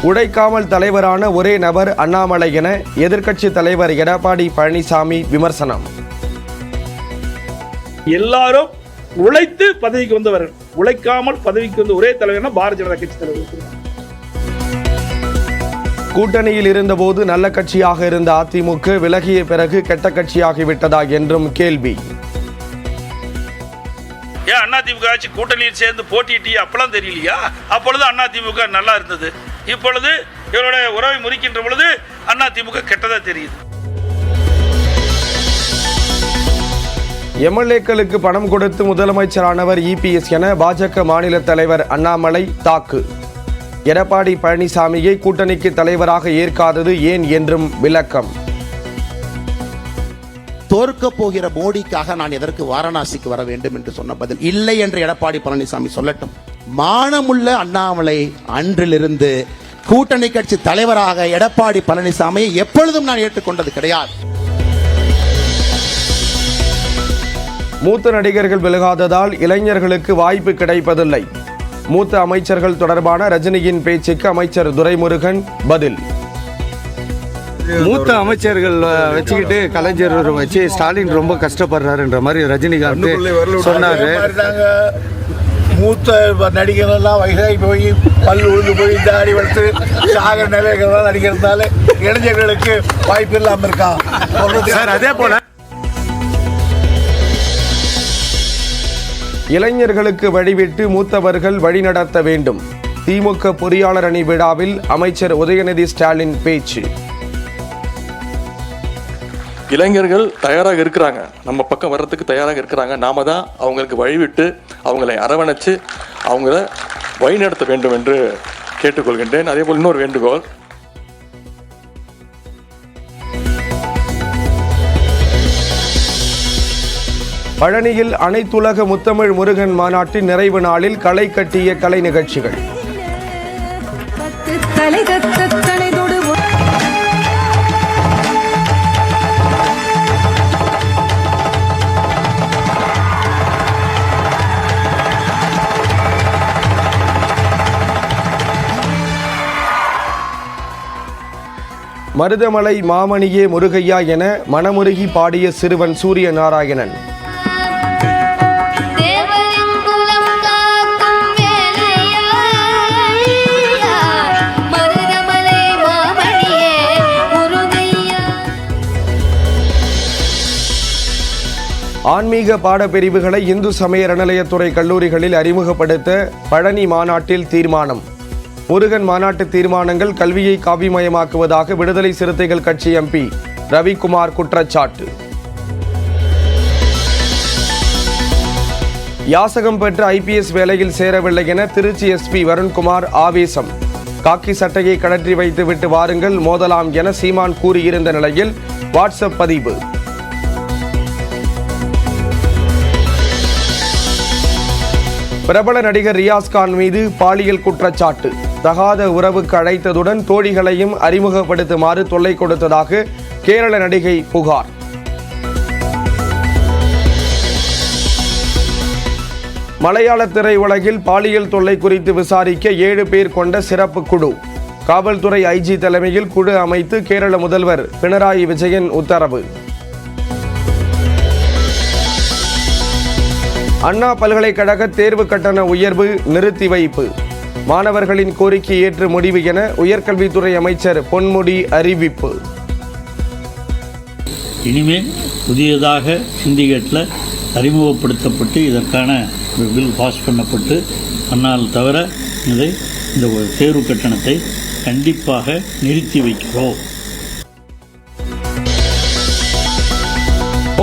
உழைக்காமல் தலைவரான ஒரே நபர் அண்ணாமலை என எதிர்க்கட்சி தலைவர் எடப்பாடி பழனிசாமி விமர்சனம். எல்லாரும் உழைத்து பதவிக்கு வந்தவர்கள், உழைக்காமல் பதவிக்கு வந்த ஒரே தலைவர்னா பாரதிய ஜனதா கட்சி தலைவர். கூட்டணியில் இருந்தபோது நல்ல கட்சியாக இருந்த அதிமுக விலகிய பிறகு கெட்ட கட்சியாகிவிட்டதா என்றும் கேள்வி. ஏன் அதிமுக ஆட்சி கூட்டணியில் சேர்ந்து போட்டியிட்டியா அப்பெல்லாம் தெரியலையா? அப்பொழுது அதிமுக நல்லா இருந்தது, இப்பொழுது இவருடைய உறவை முறிக்கின்ற பொழுது அதிமுக கெட்டதா தெரியுது. எம்எல்ஏக்களுக்கு பணம் கொடுத்து முதலமைச்சரானவர் இபிஎஸ் என பாஜக மாநில தலைவர் அண்ணாமலை தாக்கு. எடப்பாடி பழனிசாமியை கூட்டணிக்கு தலைவராக ஏற்காதது ஏன் என்றும் விளக்கம். தோற்க போகிற மோடிக்காக நான் எதற்கு வாரணாசிக்கு வர வேண்டும் என்று சொன்ன பதில் இல்லை என்று எடப்பாடி பழனிசாமி சொல்லட்டும். மானமுள்ள அண்ணாமலை அன்றிலிருந்து கூட்டணி கட்சி தலைவராக எடப்பாடி பழனிசாமியை எப்பொழுதும் நான் ஏற்றுக்கொண்டது கிடையாது. மூத்த நடிகர்கள் விலகாததால் இளைஞர்களுக்கு வாய்ப்பு கிடைப்பதில்லை. மூத்த அமைச்சர்கள் தொடர்பான ரஜினியின் பேச்சுக்கு அமைச்சர் துரைமுருகன் பதில். மூத்த அமைச்சர்கள் வச்சுக்கிட்டு கலைஞர் வச்சு ஸ்டாலின் ரொம்ப கஷ்டப்படுறாருன்ற மாதிரி ரஜினிகாந்த் சொன்னாரு. மூத்த நடிகர்கள்லாம் வயசாகி போய் பல் உழுந்து போய் தாடி வளர்த்து சாகர நிலைகள்லாம் நடிக்கிறதுனால இளைஞர்களுக்கு வாய்ப்பு இல்லாமல் இருக்கா சார்? அதே போல இளைஞர்களுக்கு வழிவிட்டு மூத்தவர்கள் வழிநடத்த வேண்டும். திமுக பொறியாளர் அணி விழாவில் அமைச்சர் உதயநிதி ஸ்டாலின் பேச்சு. இளைஞர்கள் தயாராக இருக்கிறாங்க, நம்ம பக்கம் வர்றதுக்கு தயாராக இருக்கிறாங்க. நாம தான் அவங்களுக்கு வழிவிட்டு அவங்களை அரவணைச்சு அவங்கள வழிநடத்த வேண்டும் என்று கேட்டுக்கொள்கின்றேன். அதே போல் இன்னொரு வேண்டுகோள், பழனியில் அனைத்துலக முத்தமிழ் முருகன் மாநாட்டின் நிறைவு நாளில் களை கட்டிய கலை நிகழ்ச்சிகள். மருதமலை மாமணியே முருகையா என மனமுருகி பாடிய சிறுவன் சூரிய நாராயணன். ஆன்மீக பாடப்பிரிவுகளை இந்து சமய அறநிலையத்துறை கல்லூரிகளில் அறிமுகப்படுத்த பழனி மாநாட்டில் தீர்மானம். முருகன் மாநாட்டு தீர்மானங்கள் கல்வியை காவிமயமாக்குவதாக விடுதலை சிறுத்தைகள் கட்சி எம்பி ரவிக்குமார் குற்றச்சாட்டு. யாசகம் பெற்ற ஐபிஎஸ் வேலையில் சேரவில்லை என திருச்சி எஸ்பி வருண்குமார் ஆவேசம். காக்கி சட்டையை கழற்றி வைத்துவிட்டு வாருங்கள், மோதலாம் என சீமான் கூறியிருந்த நிலையில் வாட்ஸ்அப் பதிவு. பிரபல நடிகர் ரியாஸ்கான் மீது பாலியல் குற்றச்சாட்டு. தகாத உறவுக்கு அழைத்ததுடன் தோழிகளையும் அறிமுகப்படுத்துமாறு தொல்லை கொடுத்ததாக கேரள நடிகை புகார். மலையாள திரையுலகில் பாலியல் தொல்லை குறித்து விசாரிக்க 7 பேர் கொண்ட சிறப்பு குழு. காவல்துறை ஐஜி தலைமையில் குழு அமைத்து கேரள முதல்வர் பினராயி விஜயன் உத்தரவு. அண்ணா பல்கலைக்கழக தேர்வு கட்டண உயர்வு நிறுத்தி வைப்பு. மாணவர்களின் கோரிக்கை ஏற்று முடிவு என உயர்கல்வித்துறை அமைச்சர் பொன்முடி அறிவிப்பு. இனிமேல் புதியதாக சிண்டிகேட்டில் அறிமுகப்படுத்தப்பட்டு இதற்கான ஒரு பில் பாஸ் பண்ணப்பட்டு அன்னால் தவிர இந்த தேர்வு கட்டணத்தை கண்டிப்பாக நிறுத்தி வைக்கிறோம்.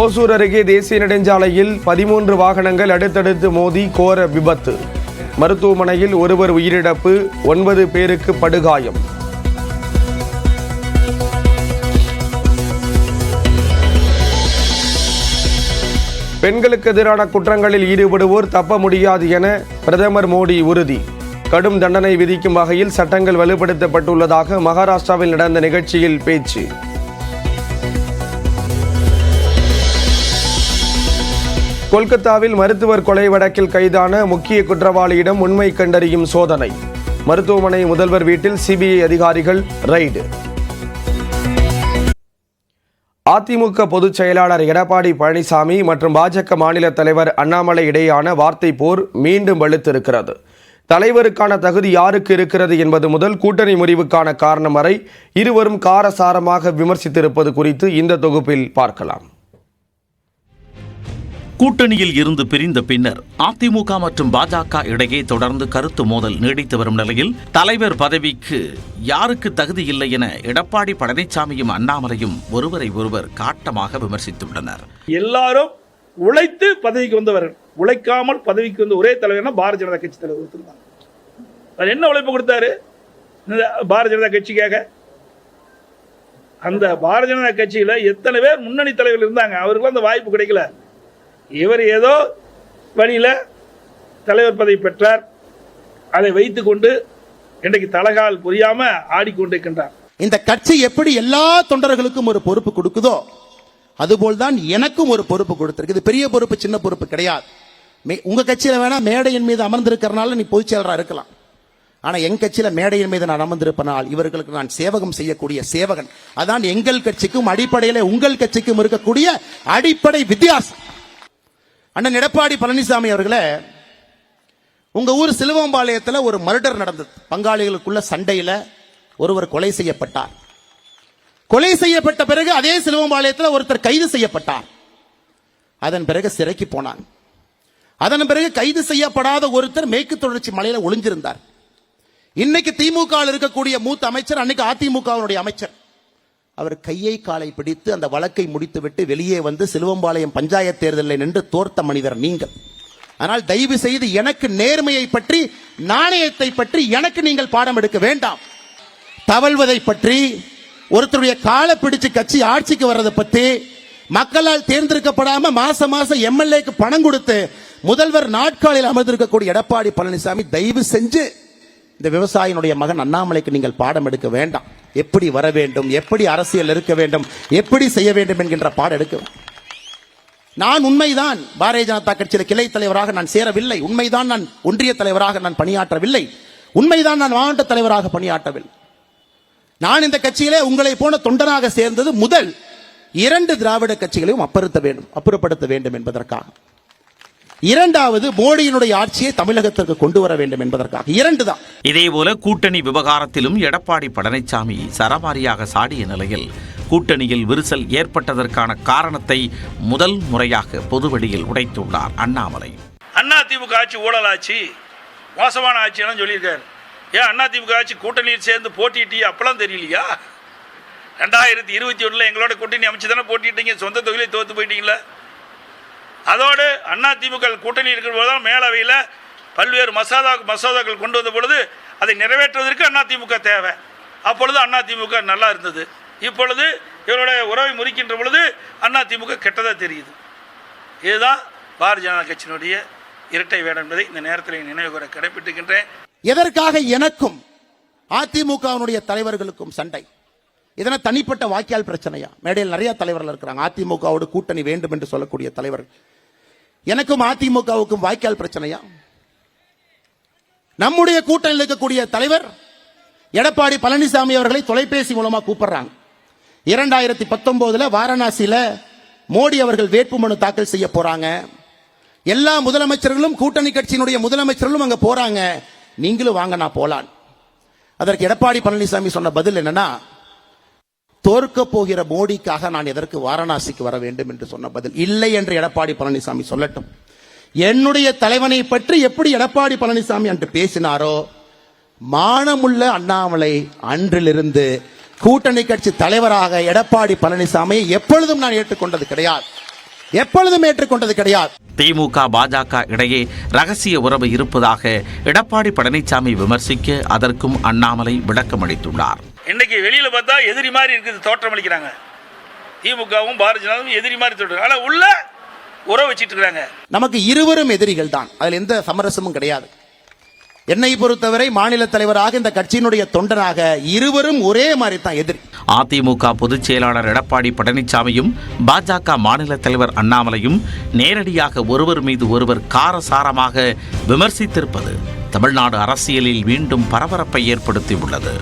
ஓசூர் அருகே தேசிய நெடுஞ்சாலையில் 13 வாகனங்கள் அடுத்தடுத்து மோதி கோர விபத்து. மருத்துவமனையில் ஒருவர் உயிரிழப்பு, 9 பேருக்கு படுகாயம். பெண்களுக்கு எதிரான குற்றங்களில் ஈடுபடுவோர் தப்ப முடியாது என பிரதமர் மோடி உறுதி. கடும் தண்டனை விதிக்கும் வகையில் சட்டங்கள் வலுப்படுத்தப்பட்டுள்ளதாக மகாராஷ்டிராவில் நடந்த நிகழ்ச்சியில் பேச்சு. கொல்கத்தாவில் மருத்துவர் கொலை வழக்கில் கைதான முக்கிய குற்றவாளியிடம் உண்மை கண்டறியும் சோதனை. மருத்துவமனை முதல்வர் வீட்டில் சிபிஐ அதிகாரிகள் ரெய்டு. அதிமுக பொதுச் செயலாளர் எடப்பாடி பழனிசாமி மற்றும் பாஜக மாநில தலைவர் அண்ணாமலை இடையேயான வார்த்தை போர் மீண்டும் வலுத்திருக்கிறது. தலைவருக்கான தகுதி யாருக்கு இருக்கிறது என்பது முதல் கூட்டணி முறிவுக்கான காரணம் வரை இருவரும் காரசாரமாக விமர்சித்திருப்பது குறித்து இந்த தொகுப்பில் பார்க்கலாம். கூட்டணியில் இருந்து பிரிந்த பின்னர் அதிமுக மற்றும் பாஜக இடையே தொடர்ந்து கருத்து மோதல் நீடித்து வரும் நிலையில் தலைவர் பதவிக்கு யாருக்கு தகுதி இல்லை என எடப்பாடி பழனிசாமியும் அண்ணாமலையும் ஒருவரை ஒருவர் காட்டமாக விமர்சித்துள்ளனர். எல்லாரும் உழைத்து பதவிக்கு வந்தவர்கள், உழைக்காமல் பதவிக்கு வந்த ஒரே தலைவர்னா பாரதிய ஜனதா கட்சி தலைவர் ஒருத்தர். அவர் என்ன உழைப்பு கொடுத்தாரு பாரதிய ஜனதா கட்சிக்காக? அந்த பாரதிய ஜனதா கட்சியில எத்தனை பேர் முன்னணி தலைவர்கள் இருந்தாங்க, அவருக்கு அந்த வாய்ப்பு கிடைக்கல. இவர் ஏதோ வழியில தலைவர் பதவி பெற்றார். அதை வைத்துக் கொண்டு இன்றைக்கு தலகால் புரியாம ஆடிக்கொண்டிருக்கின்றார். இந்த கட்சி எப்படி எல்லா தொண்டர்களுக்கும் ஒரு பொறுப்பு கொடுக்குதோ அதுபோல்தான் எனக்கும் ஒரு பொறுப்பு கொடுத்திருக்கு. இது பெரிய பொறுப்பு சின்ன பொறுப்பு கிடையாது. உங்க கட்சியில வேணா மேடையின் மீது அமர்ந்திருக்கிறனால நீ பொதுச் செயலராக இருக்கலாம். ஆனா என் கட்சியில மேடையின் மீது நான் அமர்ந்திருப்பனால் இவர்களுக்கு நான் சேவகம் செய்யக்கூடிய சேவகன். அதான் எங்கள் கட்சிக்கும் அடிப்படையில உங்கள் கட்சிக்கும் இருக்கக்கூடிய அடிப்படை வித்தியாசம். அண்ணன் எடப்பாடி பழனிசாமி அவர்களே, உங்க ஊர் சிலுவம்பாளையத்தில் ஒரு மர்டர் நடந்தது. பங்காளிகளுக்குள்ள சண்டையில ஒருவர் கொலை செய்யப்பட்டார். கொலை செய்யப்பட்ட பிறகு அதே சிலுவம்பாளையத்தில் ஒருத்தர் கைது செய்யப்பட்டார். அதன் பிறகு சிறைக்கு போனார். அதன் பிறகு கைது செய்யப்படாத ஒருத்தர் மேற்கு தொடர்ச்சி மலையில ஒளிஞ்சிருந்தார். இன்னைக்கு திமுக இருக்கக்கூடிய மூத்த அமைச்சர், அன்னைக்கு அதிமுகவினுடைய அமைச்சர், அவர் கையை காலை பிடித்து அந்த வழக்கை முடித்துவிட்டு வெளியே வந்து சிலுவம்பாளையம் பஞ்சாயத்து தேர்தலில் நின்று தோர்த்த மனிதர் நீங்கள். ஆனால் தயவு செய்து எனக்கு நேர்மையை பற்றி, நாணயத்தை பற்றி எனக்கு நீங்கள் பாடம் எடுக்க வேண்டாம். தவழ்வதை பற்றி, ஒருத்தருடைய காலை பிடிச்சு கட்சி ஆட்சிக்கு வர்றதை பற்றி, மக்களால் தேர்ந்தெடுக்கப்படாம மாசம் எம்எல்ஏக்கு பணம் கொடுத்து முதல்வர் நாட்காலில் அமர்ந்திருக்கக்கூடிய எடப்பாடி பழனிசாமி, தயவு செஞ்சு இந்த விவசாயினுடைய மகன் அண்ணாமலைக்கு நீங்கள் பாடம் எடுக்க வேண்டாம். எப்படி வர வேண்டும், எப்படி அரசியல் இருக்க வேண்டும், எப்படி செய்ய வேண்டும் என்கின்ற பாடம் எடுக்க. நான் உண்மைதான் பாரதிய ஜனதா கட்சியில் கிளை தலைவராக நான் சேரவில்லை. உண்மைதான் நான் ஒன்றிய தலைவராக நான் பணியாற்றவில்லை. உண்மைதான் நான் மாவட்ட தலைவராக பணியாற்றவில்லை. நான் இந்த கட்சியிலே உங்களை போன தொண்டனாக சேர்ந்தது முதல் 2 திராவிட கட்சிகளையும் அப்புறப்படுத்த வேண்டும் என்பதற்காக. இரண்டாவது, மோடியினுடைய ஆட்சியை தமிழகத்திற்கு கொண்டு வர வேண்டும் என்பதற்காக. 2 தான். இதேபோல கூட்டணி விவகாரத்திலும் எடப்பாடி பழனிசாமி சரமாரியாக சாடிய நிலையில் கூட்டணியில் விரிசல் ஏற்பட்டதற்கான காரணத்தை முதல் முறையாக பொதுவெளியில் உடைத்துள்ளார் அண்ணாமலை. அதிமுக ஆட்சி ஊழல் ஆட்சி, மோசமான ஆட்சி எல்லாம் சொல்லியிருக்காரு. ஏன் அதிமுக ஆட்சி கூட்டணியில் சேர்ந்து போட்டிட்டீங்க அப்பெல்லாம் தெரியலையா? 2021 எங்களோட கூட்டணி அமைச்சு தானே போட்டிட்டீங்க, சொந்த தொகுதியிலே தோத்து போயிட்டீங்களா? அதோடு அதிமுக கூட்டணி இருக்கிற போதுதான் மேலவையில் பல்வேறு மசோதாக்கள் கொண்டு வந்த பொழுது அதை நிறைவேற்றுவதற்கு அதிமுக தேவை. அப்பொழுது அதிமுக நல்லா இருந்தது. இப்பொழுது இவருடைய உறவை முறிக்கின்ற பொழுது அதிமுக கெட்டதாக தெரியுது. இதுதான் பாரதிய ஜனதா கட்சியினுடைய இரட்டை வேடம் என்பதை இந்த நேரத்தில் நினைவு கூற கடைபிடிக்கின்றேன். எதற்காக எனக்கும் அதிமுகவினுடைய தலைவர்களுக்கும் சண்டை? இதன தனிப்பட்ட வாக்கியால் பிரச்சனையா? மேடையில் நிறைய தலைவர்கள் இருக்கிறாங்க, அதிமுகவோடு கூட்டணி வேண்டும் என்று சொல்லக்கூடிய தலைவர்கள். எனக்கும் அதிமுகவுக்கும் வாய்க்கால் பிரச்சனையா? நம்முடைய கூட்டணியில் இருக்கக்கூடிய தலைவர் எடப்பாடி பழனிசாமி அவர்களை தொலைபேசி மூலமா கூப்பிடுறாங்க. 2019 வாரணாசியில மோடி அவர்கள் வேட்புமனு தாக்கல் செய்ய போறாங்க. எல்லா முதலமைச்சர்களும், கூட்டணி கட்சியினுடைய முதலமைச்சர்களும் அங்க போறாங்க, நீங்களும் வாங்க நான் போலான். அதற்கு எடப்பாடி பழனிசாமி சொன்ன பதில் என்னன்னா, தோற்க போகிற மோடிக்காக நான் எதற்கு வாரணாசிக்கு வர வேண்டும் என்று சொன்ன பதில். இல்லை என்று எடப்பாடி பழனிசாமி சொல்லட்டும். என்னுடைய தலைவனை பற்றி எப்படி எடப்பாடி பழனிசாமி அன்று பேசினாரோ, மானமுள்ள அண்ணாமலை அன்றிலிருந்து கூட்டணி கட்சி தலைவராக எடப்பாடி பழனிசாமி எப்பொழுதும் நான் ஏற்றுக்கொண்டது கிடையாது. எப்பொழுதும் ஏற்றுக்கொண்டது கிடையாது. திமுக பாஜக இடையே ரகசிய உறவு இருப்பதாக எடப்பாடி பழனிசாமி விமர்சிக்க அதற்கும் அண்ணாமலை விளக்கமளித்துள்ளார். இன்னைக்கு வெளியில பார்த்தா எதிரி மாதிரி இருக்குது, தோற்றம் அளிக்கிறாங்க. திமுகவும் பாரதிய ஜனதாவும் எதிரி மாதிரி தோற்றம், ஆனா உள்ள உறவு வச்சிட்டு இருக்காங்க. நமக்கு இருவரும் எதிரிகள் தான், அதுல எந்த சமரசமும் கிடையாது. என்னை பொறுத்தவரை மாநில தலைவராக இந்த கட்சியினுடைய தொண்டனாக இருவரும் ஒரே மாதிரி தான் எதிரி. அதிமுக பொதுச் செயலாளர் எடப்பாடி பழனிசாமியும் பாஜக மாநில தலைவர் அண்ணாமலையும் நேரடியாக ஒருவர் மீது ஒருவர் காரசாரமாக விமர்சித்திருப்பது தமிழ்நாடு அரசியலில் மீண்டும் பரபரப்பை ஏற்படுத்தியுள்ளது.